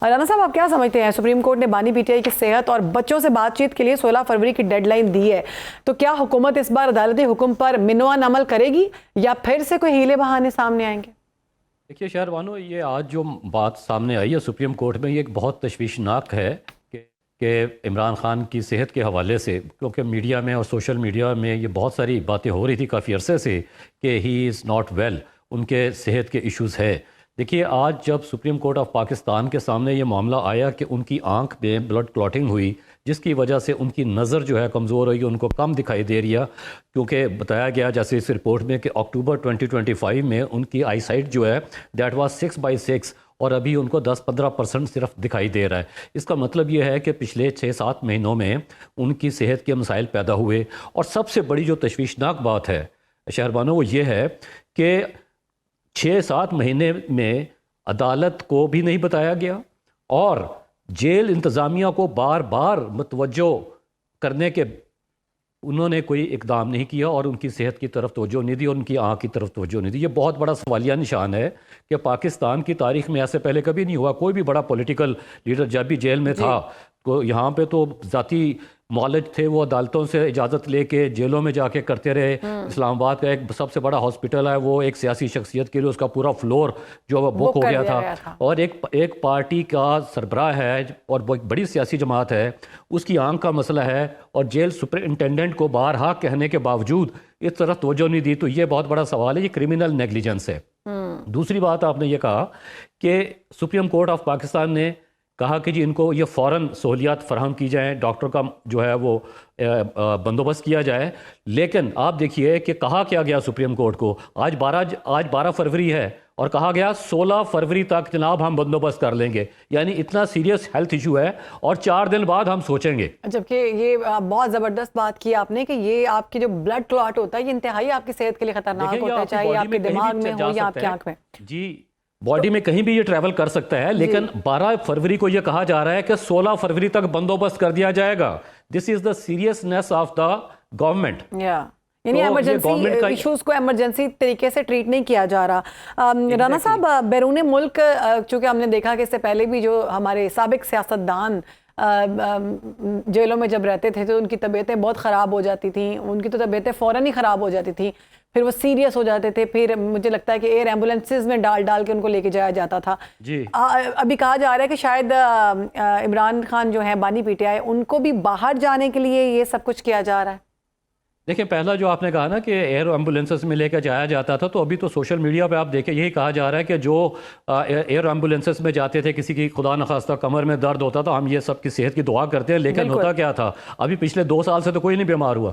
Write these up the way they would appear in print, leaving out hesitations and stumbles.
رانا صاحب آپ کیا سمجھتے ہیں، سپریم کورٹ نے بانی پی ٹی آئی کی صحت اور بچوں سے بات چیت کے لیے 16 فروری کی ڈیڈ لائن دی ہے، تو کیا حکومت اس بار عدالتی حکم پر منوان عمل کرے گی یا پھر سے کوئی ہیلے بہانے سامنے آئیں گے؟ دیکھیے شہر بانو، یہ آج جو بات سامنے آئی ہے سپریم کورٹ میں، یہ ایک بہت تشویشناک ہے کہ عمران خان کی صحت کے حوالے سے، کیونکہ میڈیا میں اور سوشل میڈیا میں یہ بہت ساری باتیں ہو رہی تھی کافی عرصے سے کہ ہی از ناٹ ویل، ان کے صحت کے ایشوز ہے۔ دیکھیے آج جب سپریم کورٹ آف پاکستان کے سامنے یہ معاملہ آیا کہ ان کی آنکھ میں بلڈ کلاٹنگ ہوئی، جس کی وجہ سے ان کی نظر جو ہے کمزور ہوئی، ان کو کم دکھائی دے رہی ہے، کیونکہ بتایا گیا جیسے اس رپورٹ میں کہ اکتوبر 2025 میں ان کی آئی سائٹ جو ہے دیٹ واز 6/6 اور ابھی ان کو 10-15% صرف دکھائی دے رہا ہے۔ اس کا مطلب یہ ہے کہ پچھلے 6-7 مہینوں میں ان کی صحت کے مسائل پیدا ہوئے، اور سب سے بڑی جو تشویشناک بات ہے شہربانو وہ یہ ہے کہ 6-7 مہینے میں عدالت کو بھی نہیں بتایا گیا اور جیل انتظامیہ کو بار بار متوجہ کرنے کے انہوں نے کوئی اقدام نہیں کیا اور ان کی صحت کی طرف توجہ نہیں دی اور ان کی آنکھ کی طرف توجہ نہیں دی۔ یہ بہت بڑا سوالیہ نشان ہے کہ پاکستان کی تاریخ میں ایسے پہلے کبھی نہیں ہوا۔ کوئی بھی بڑا پولیٹیکل لیڈر جب بھی جیل میں تھا تو یہاں پہ تو ذاتی معالج تھے، وہ عدالتوں سے اجازت لے کے جیلوں میں جا کے کرتے رہے۔ اسلام آباد کا ایک سب سے بڑا ہاسپٹل ہے، وہ ایک سیاسی شخصیت کے لیے اس کا پورا فلور جو وہ بک ہو گیا تھا، اور ایک پارٹی کا سربراہ ہے اور وہ ایک بڑی سیاسی جماعت ہے، اس کی آنکھ کا مسئلہ ہے اور جیل سپرنٹینڈنٹ کو بارہا کہنے کے باوجود اس طرح توجہ نہیں دی، تو یہ بہت بڑا سوال ہے، یہ کرمنل نیگلیجنس ہے۔ دوسری بات آپ نے یہ کہا کہ سپریم کورٹ آف پاکستان نے کہا کہ جی ان کو یہ فوراً سہولیات فراہم کی جائیں، ڈاکٹر کا جو ہے وہ بندوبست کیا جائے، لیکن آپ دیکھیے کہ کہا کیا گیا سپریم کورٹ کو، آج 12 فروری ہے اور کہا گیا 16 فروری تک جناب ہم بندوبست کر لیں گے، یعنی اتنا سیریس ہیلتھ ایشو ہے اور 4 دن بعد ہم سوچیں گے۔ جبکہ یہ بہت زبردست بات کی آپ نے کہ یہ آپ کی جو بلڈ کلاٹ ہوتا ہے یہ انتہائی آپ کی صحت کے لیے خطرناک ہوتا ہے، چاہے آپ کے دماغ میں ہو یا آپ کی آنکھ میں۔ جی باڈی میں کہیں بھی یہ ٹریول کر سکتا ہے، لیکن 12 فروری کو یہ کہا جا رہا ہے کہ 16 فروری تک بندوبست کر دیا جائے گا۔ This is the seriousness of the government, یعنی ایمرجنسی ایشوز کو ایمرجنسی طریقے سے ٹریٹ نہیں کیا جا رہا۔ رانا صاحب، بیرون ملک چونکہ ہم نے دیکھا کہ اس سے پہلے بھی جو ہمارے سابق سیاستدان جیلوں میں جب رہتے تھے تو ان کی طبیعتیں بہت خراب ہو جاتی تھیں، ان کی تو طبیعتیں فوراً ہی خراب ہو جاتی تھیں، پھر وہ سیریس ہو جاتے تھے، پھر مجھے لگتا ہے کہ ایئر ایمبولینسز میں ڈال کے ان کو لے کے جایا جاتا تھا۔ ابھی کہا جا رہا ہے کہ شاید عمران خان جو ہیں بانی پی ٹی آئی، ان کو بھی باہر جانے کے لیے یہ سب کچھ کیا جا رہا ہے۔ دیکھیں پہلا جو آپ نے کہا نا کہ ایئر ایمبولینسز میں لے کے جایا جاتا تھا، تو ابھی تو سوشل میڈیا پہ آپ دیکھیں یہی کہا جا رہا ہے کہ جو ایئر ایمبولینسز میں جاتے تھے، کسی کی خدا نخواستہ کمر میں درد ہوتا تھا، ہم یہ سب کی صحت کی دعا کرتے ہیں، لیکن ہوتا کیا تھا، ابھی پچھلے 2 سال سے تو کوئی نہیں بیمار ہوا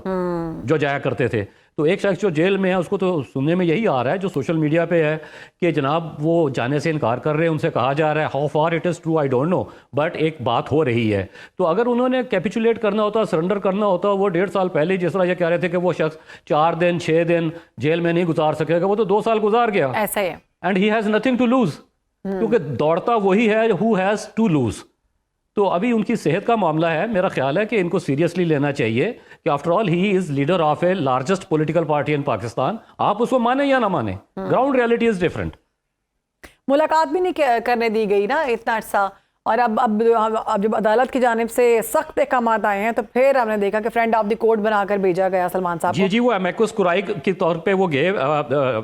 جو جایا کرتے تھے۔ تو ایک شخص جو جیل میں ہے اس کو تو سننے میں یہی آ رہا ہے جو سوشل میڈیا پہ ہے کہ جناب وہ جانے سے انکار کر رہے ہیں، ان سے کہا جا رہا ہے how far it is true I don't know, but ایک بات ہو رہی ہے۔ تو اگر انہوں نے کیپیچولیٹ کرنا ہوتا، سرنڈر کرنا ہوتا، وہ 1.5 سال پہلے جس طرح یہ کہہ رہے تھے کہ وہ شخص 4 دن 6 دن جیل میں نہیں گزار سکے گا، وہ تو 2 سال گزار گیا، ایسا ہی ہے، and he has nothing to lose, کیونکہ دوڑتا وہی ہے ہو ہیز ٹو لوز۔ تو ابھی ان کی صحت کا معاملہ ہے، میرا خیال ہے کہ ان کو سیریسلی لینا چاہیے کہ after all he is leader of a largest political party in Pakistan, آپ اس کو مانیں یا نہ مانیں، گراؤنڈ ریئلٹی از ڈفرینٹ۔ ملاقات بھی نہیں کرنے دی گئی نا اتنا عرصہ، اور اب جب عدالت کی جانب سے سخت احکامات آئے ہیں تو پھر ہم نے دیکھا کہ فرینڈ آف دی کورٹ بنا کر بھیجا گیا سلمان صاحب کو۔ جی وہ امیکوس کرائی کے طور پہ وہ گئے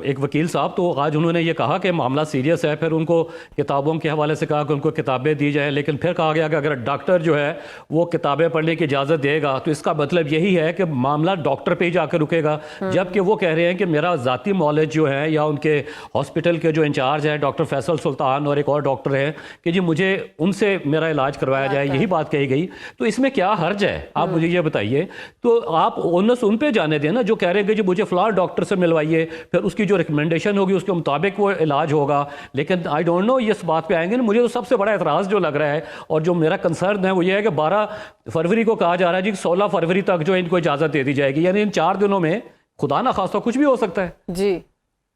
ایک وکیل صاحب، تو آج انہوں نے یہ کہا کہ معاملہ سیریس ہے، پھر ان کو کتابوں کے حوالے سے کہا کہ ان کو کتابیں دی جائیں، لیکن پھر کہا گیا کہ اگر ڈاکٹر جو ہے وہ کتابیں پڑھنے کی اجازت دے گا تو اس کا مطلب یہی ہے کہ معاملہ ڈاکٹر پہ ہی جا کے رکے گا، جبکہ وہ کہہ رہے ہیں کہ میرا ذاتی معالج جو ہے یا ان کے ہاسپٹل کے جو انچارج ہیں ڈاکٹر فیصل سلطان اور ایک اور ڈاکٹر ہیں کہ جی مجھے ان سے میرا علاج کروایا جائے، یہی بات کہی گئی۔ تو اس میں کیا حرج ہے، آپ مجھے یہ بتائیے؟ تو آپ اونس ان پہ جانے دیں نا جو کہہ رہے ہیں کہ جی مجھے فلاں ڈاکٹر سے ملوائیے، پھر اس کی جو ریکمنڈیشن ہوگی اس کے مطابق وہ علاج ہوگا۔ لیکن آئی ڈونٹ نو اس بات پہ آئیں گے نا، مجھے تو سب سے بڑا اعتراض جو لگ رہا ہے اور جو میرا کنسرن ہے وہ یہ ہے کہ 12 فروری کو کہا جا رہا ہے جی 16 فروری تک جو ان کو اجازت دے دی جائے گی، یعنی ان 4 دنوں میں خدا نہ خواستہ کچھ بھی ہو سکتا ہے۔ جی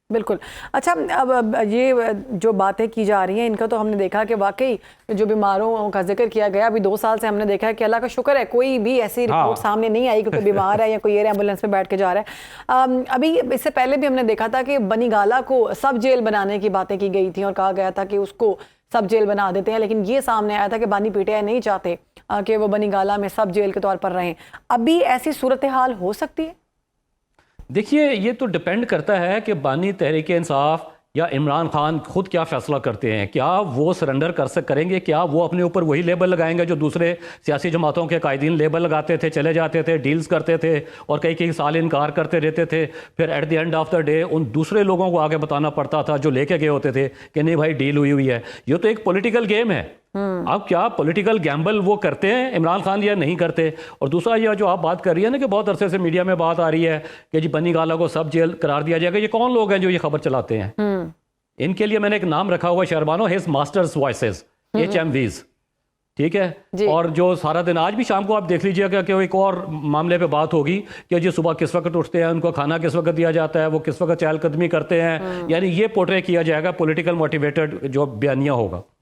بالکل۔ اچھا، اب یہ جو باتیں کی جا رہی ہیں ان کا تو ہم نے دیکھا کہ واقعی جو بیماروں کا ذکر کیا گیا، ابھی 2 سال سے ہم نے دیکھا ہے کہ اللہ کا شکر ہے کوئی بھی ایسی رپورٹ سامنے نہیں آئی کہ کوئی بیمار ہے یا کوئی ایئر ایمبولینس میں بیٹھ کے جا رہا ہے۔ ابھی اس سے پہلے بھی ہم نے دیکھا تھا کہ بنی گالہ کو سب جیل بنانے کی باتیں کی گئی تھیں اور کہا گیا تھا کہ اس کو سب جیل بنا دیتے ہیں، لیکن یہ سامنے آیا تھا کہ بانی پی ٹی آئی نہیں چاہتے کہ وہ بنی گالہ میں سب جیل کے طور پر رہیں. ابھی ایسی صورتحال ہو سکتی ہے؟ دیکھیے یہ تو ڈپینڈ کرتا ہے کہ بانی تحریک انصاف یا عمران خان خود کیا فیصلہ کرتے ہیں. کیا وہ سرنڈر کریں گے؟ کیا وہ اپنے اوپر وہی لیبل لگائیں گے جو دوسرے سیاسی جماعتوں کے قائدین لیبل لگاتے تھے، چلے جاتے تھے، ڈیلز کرتے تھے اور کئی سال انکار کرتے رہتے تھے، پھر at the end of the day ان دوسرے لوگوں کو آگے بتانا پڑتا تھا جو لے کے گئے ہوتے تھے کہ نہیں بھائی ڈیل ہوئی ہے. یہ تو ایک پولیٹیکل گیم ہے. اب کیا پولیٹیکل گیمبل وہ کرتے ہیں عمران خان یا نہیں کرتے؟ اور دوسرا یہ جو آپ بات کر رہی ہیں نا کہ بہت عرصے سے میڈیا میں بات آ رہی ہے کہ جی بنی گالہ کو سب جیل قرار دیا جائے گا. یہ کون لوگ ہیں جو یہ خبر چلاتے ہیں؟ ان کے لیے میں نے ایک نام رکھا ہوا شہربانو، ہز ماسٹرز وائسز، HMVs. ٹھیک ہے اور جو سارا دن آج بھی شام کو آپ دیکھ لیجئے گا کہ ایک اور معاملے پہ بات ہوگی کہ جی صبح کس وقت اٹھتے ہیں، ان کو کھانا کس وقت دیا جاتا ہے، وہ کس وقت چہل قدمی کرتے ہیں. یعنی یہ پورٹرے کیا جائے گا، پولیٹیکل موٹیویٹڈ جو بیانیہ ہوگا.